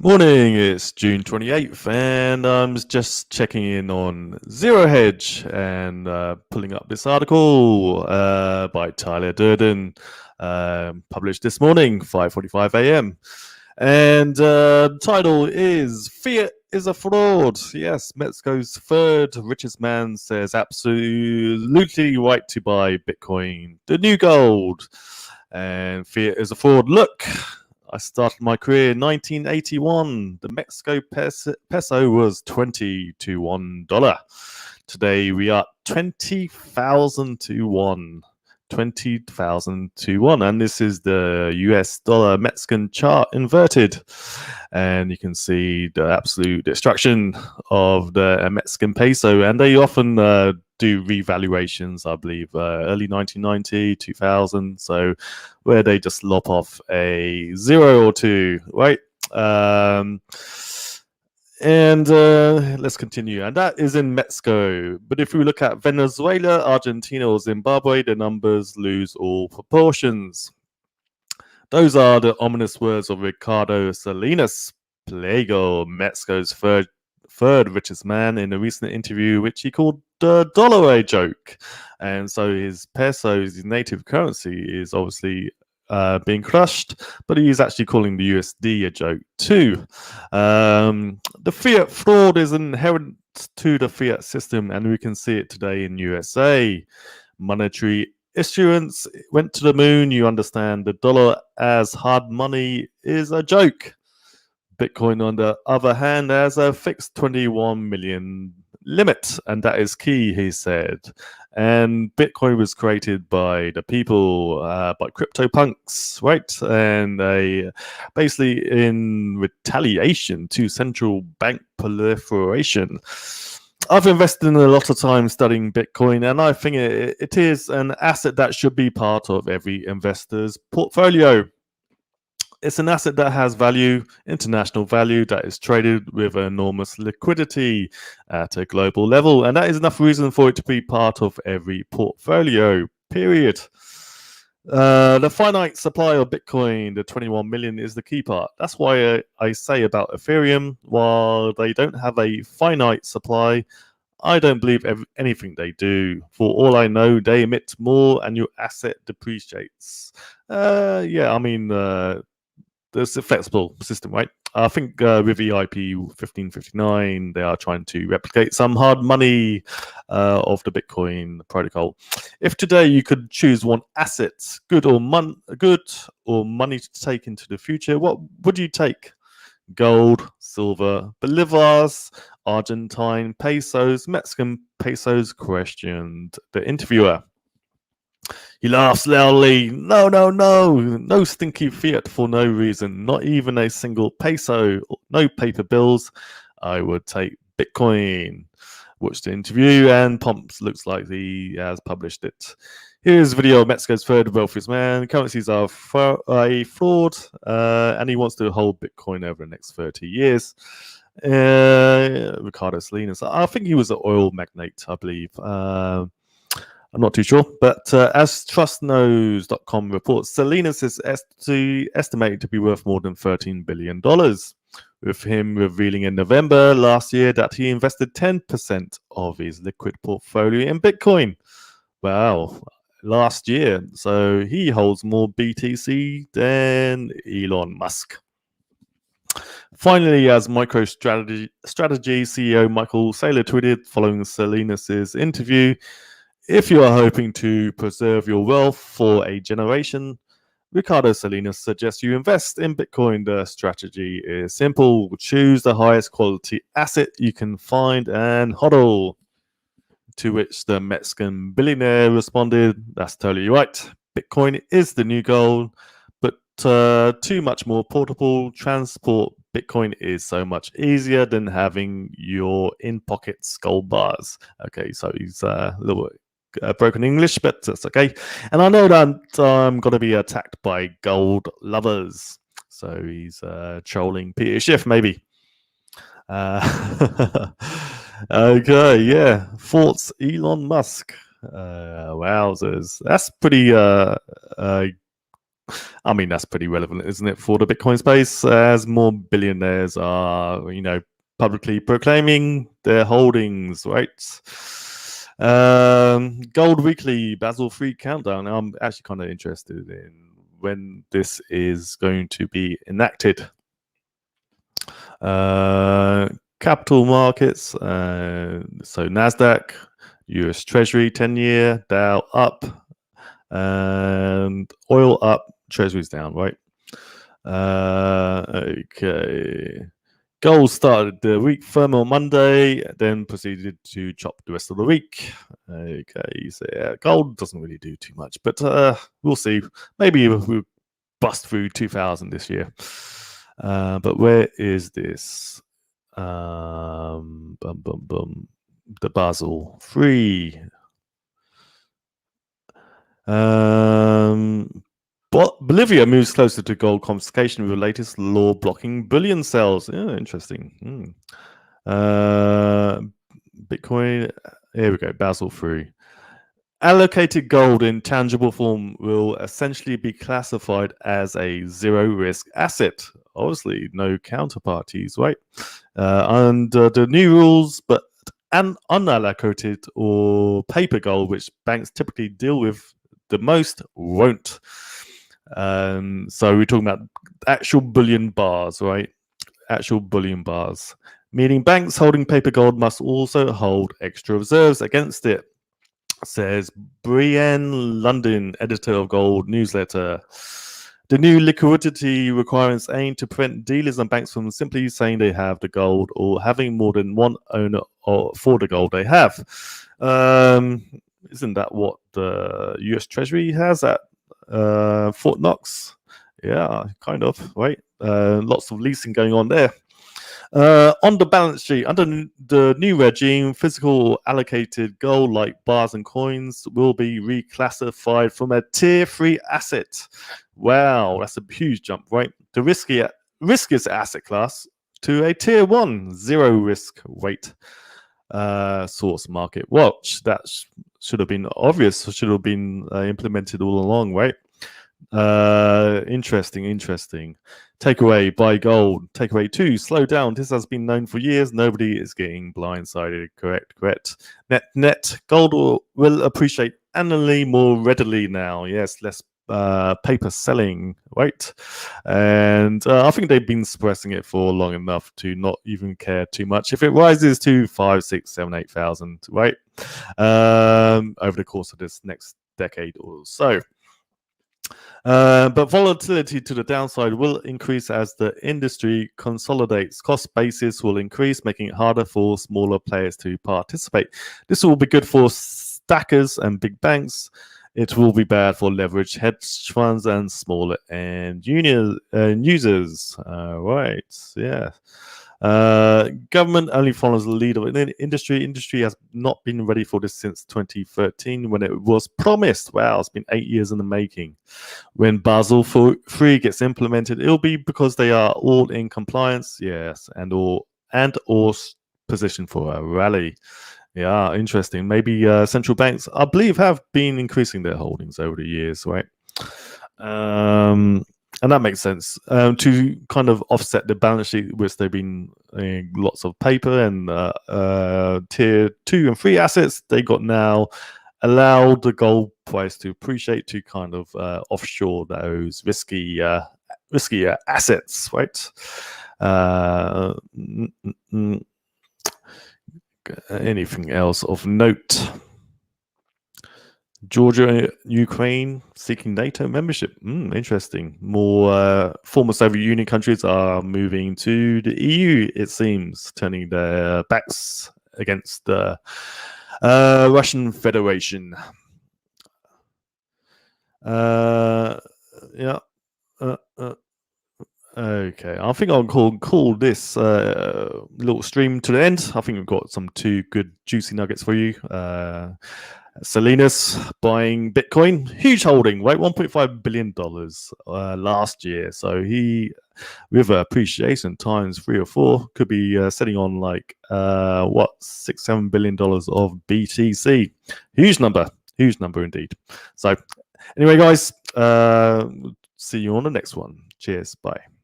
Morning, it's June 28th, and I'm just checking in on Zero Hedge and pulling up this article by Tyler Durden, published this morning, 5:45 a.m. And the title is Fiat is a Fraud. Yes, Mexico's third richest man says absolutely right to buy Bitcoin, the new gold. And Fiat is a fraud. Look, I started my career in 1981. The Mexico peso was 20 to $1. Today we are 20,000 to 1. 20,000 to 1. And this is the US dollar Mexican chart inverted. And you can see the absolute destruction of the Mexican peso. And they often do revaluations, I believe, early 1990, 2000. So where they just lop off a zero or two, right? And let's continue. And that is in Mexico. But if we look at Venezuela, Argentina, or Zimbabwe, the numbers lose all proportions. Those are the ominous words of Ricardo Salinas, Pliego, Mexico's third richest man, in a recent interview, which he called the dollar a joke. And so his peso, his native currency, is obviously being crushed, but he's actually calling the USD a joke too. The fiat fraud is inherent to the fiat system, and we can see it today in USA. Monetary issuance went to the moon. You understand the dollar as hard money is a joke. Bitcoin, on the other hand, has a fixed 21 million limit, and that is key, he said. And Bitcoin was created by the people, by CryptoPunks, right? And they basically in retaliation to central bank proliferation. I've invested in a lot of time studying Bitcoin, and I think it is an asset that should be part of every investor's portfolio. It's an asset that has value, international value, that is traded with enormous liquidity at a global level, and that is enough reason for it to be part of every portfolio, period. The finite supply of Bitcoin, the 21 million, is the key part. That's why I say about Ethereum, while they don't have a finite supply, I don't believe anything they do. For all I know, they emit more and your asset depreciates. There's a flexible system, right? I think with EIP 1559, they are trying to replicate some hard money of the Bitcoin protocol. If today you could choose one asset, good or money to take into the future, what would you take? Gold, silver, bolivars, Argentine pesos, Mexican pesos, questioned the interviewer. He laughs loudly. No stinky fiat for no reason, not even a single peso, no paper bills. I would take Bitcoin. Watch the interview, and Pomps looks like he has published it. Here's a video of Mexico's third wealthiest man. Currencies are a fraud, and he wants to hold Bitcoin over the next 30 years. Ricardo Salinas. I think he was an oil magnate, I believe. I'm not too sure, but as TrustKnows.com reports, Salinas is estimated to be worth more than $13 billion, with him revealing in November last year that he invested 10% of his liquid portfolio in Bitcoin. Wow, last year. So he holds more BTC than Elon Musk. Finally, as MicroStrategy CEO Michael Saylor tweeted following Salinas' interview, if you are hoping to preserve your wealth for a generation, Ricardo Salinas suggests you invest in Bitcoin. The strategy is simple. Choose the highest quality asset you can find and hodl. To which the Mexican billionaire responded, that's totally right. Bitcoin is the new gold, but too much more portable. Transport Bitcoin is so much easier than having your in-pocket gold bars. Okay, so he's a little broken English, but that's okay. And I know that I'm going to be attacked by gold lovers. So he's trolling Peter Schiff, maybe. Okay, yeah. Thoughts, Elon Musk. Wowzers. That's pretty I mean, that's pretty relevant, isn't it, for the Bitcoin space, as more billionaires are, publicly proclaiming their holdings, right? Gold Weekly Basel III countdown. I'm actually kind of interested in when this is going to be enacted. Capital markets, so Nasdaq, US Treasury 10-year, Dow up, and oil up, Treasury's down, right? Okay. Gold started the week firm on Monday, then proceeded to chop the rest of the week. Okay, so yeah, gold doesn't really do too much, but we'll see. Maybe we'll bust through 2,000 this year. But where is this? The Basel III. Bolivia moves closer to gold confiscation with the latest law blocking bullion sales. Yeah, interesting. Bitcoin. Here we go. Basel III. Allocated gold in tangible form will essentially be classified as a zero-risk asset. Obviously, no counterparties, right? Under the new rules, but unallocated or paper gold, which banks typically deal with the most, won't. So we're talking about actual bullion bars, right? Actual bullion bars. Meaning banks holding paper gold must also hold extra reserves against it, says Brienne London, editor of Gold Newsletter. The new liquidity requirements aim to prevent dealers and banks from simply saying they have the gold or having more than one owner for the gold they have. Isn't that what the US Treasury has at Fort Knox? Yeah, kind of, right? Lots of leasing going on there. On the balance sheet, under the new regime, physical allocated gold like bars and coins will be reclassified from a tier 3 asset. Wow, that's a huge jump, right? The riskiest asset class to a tier 1 zero risk weight. Source Market Watch. That should have been obvious, should have been implemented all along, right? Interesting. Takeaway, buy gold. Takeaway 2, slow down. This has been known for years. Nobody is getting blindsided. Correct. Net gold will appreciate annually more readily now. Yes, less paper selling, right? And I think they've been suppressing it for long enough to not even care too much if it rises to 5, 6, 7, 8,000, right? Over the course of this next decade or so. But volatility to the downside will increase as the industry consolidates. Cost basis will increase, making it harder for smaller players to participate. This will be good for stackers and big banks. It will be bad for leveraged hedge funds and smaller end users. Right, yeah. Government only follows the lead of the industry. Industry has not been ready for this since 2013 when it was promised. Wow, it's been 8 years in the making. When Basel III gets implemented, it'll be because they are all in compliance, yes, and or positioned for a rally. Yeah, interesting. Maybe central banks, I believe, have been increasing their holdings over the years, right? And that makes sense to kind of offset the balance sheet, which they've been lots of paper and tier 2 and 3 assets. They got now allowed the gold price to appreciate to kind of offshore those risky assets, right? Anything else of note? Georgia, Ukraine seeking NATO membership. Interesting. More former Soviet Union countries are moving to the EU, it seems, turning their backs against the Russian Federation. Yeah. Okay, I think I'll call this little stream to the end. I think we've got some 2 good juicy nuggets for you. Salinas buying Bitcoin, huge holding, right? $1.5 billion last year. So he, with appreciation times 3 or 4, could be sitting on like $6-7 billion of BTC. Huge number indeed. So anyway, guys, See you on the next one. Cheers. Bye.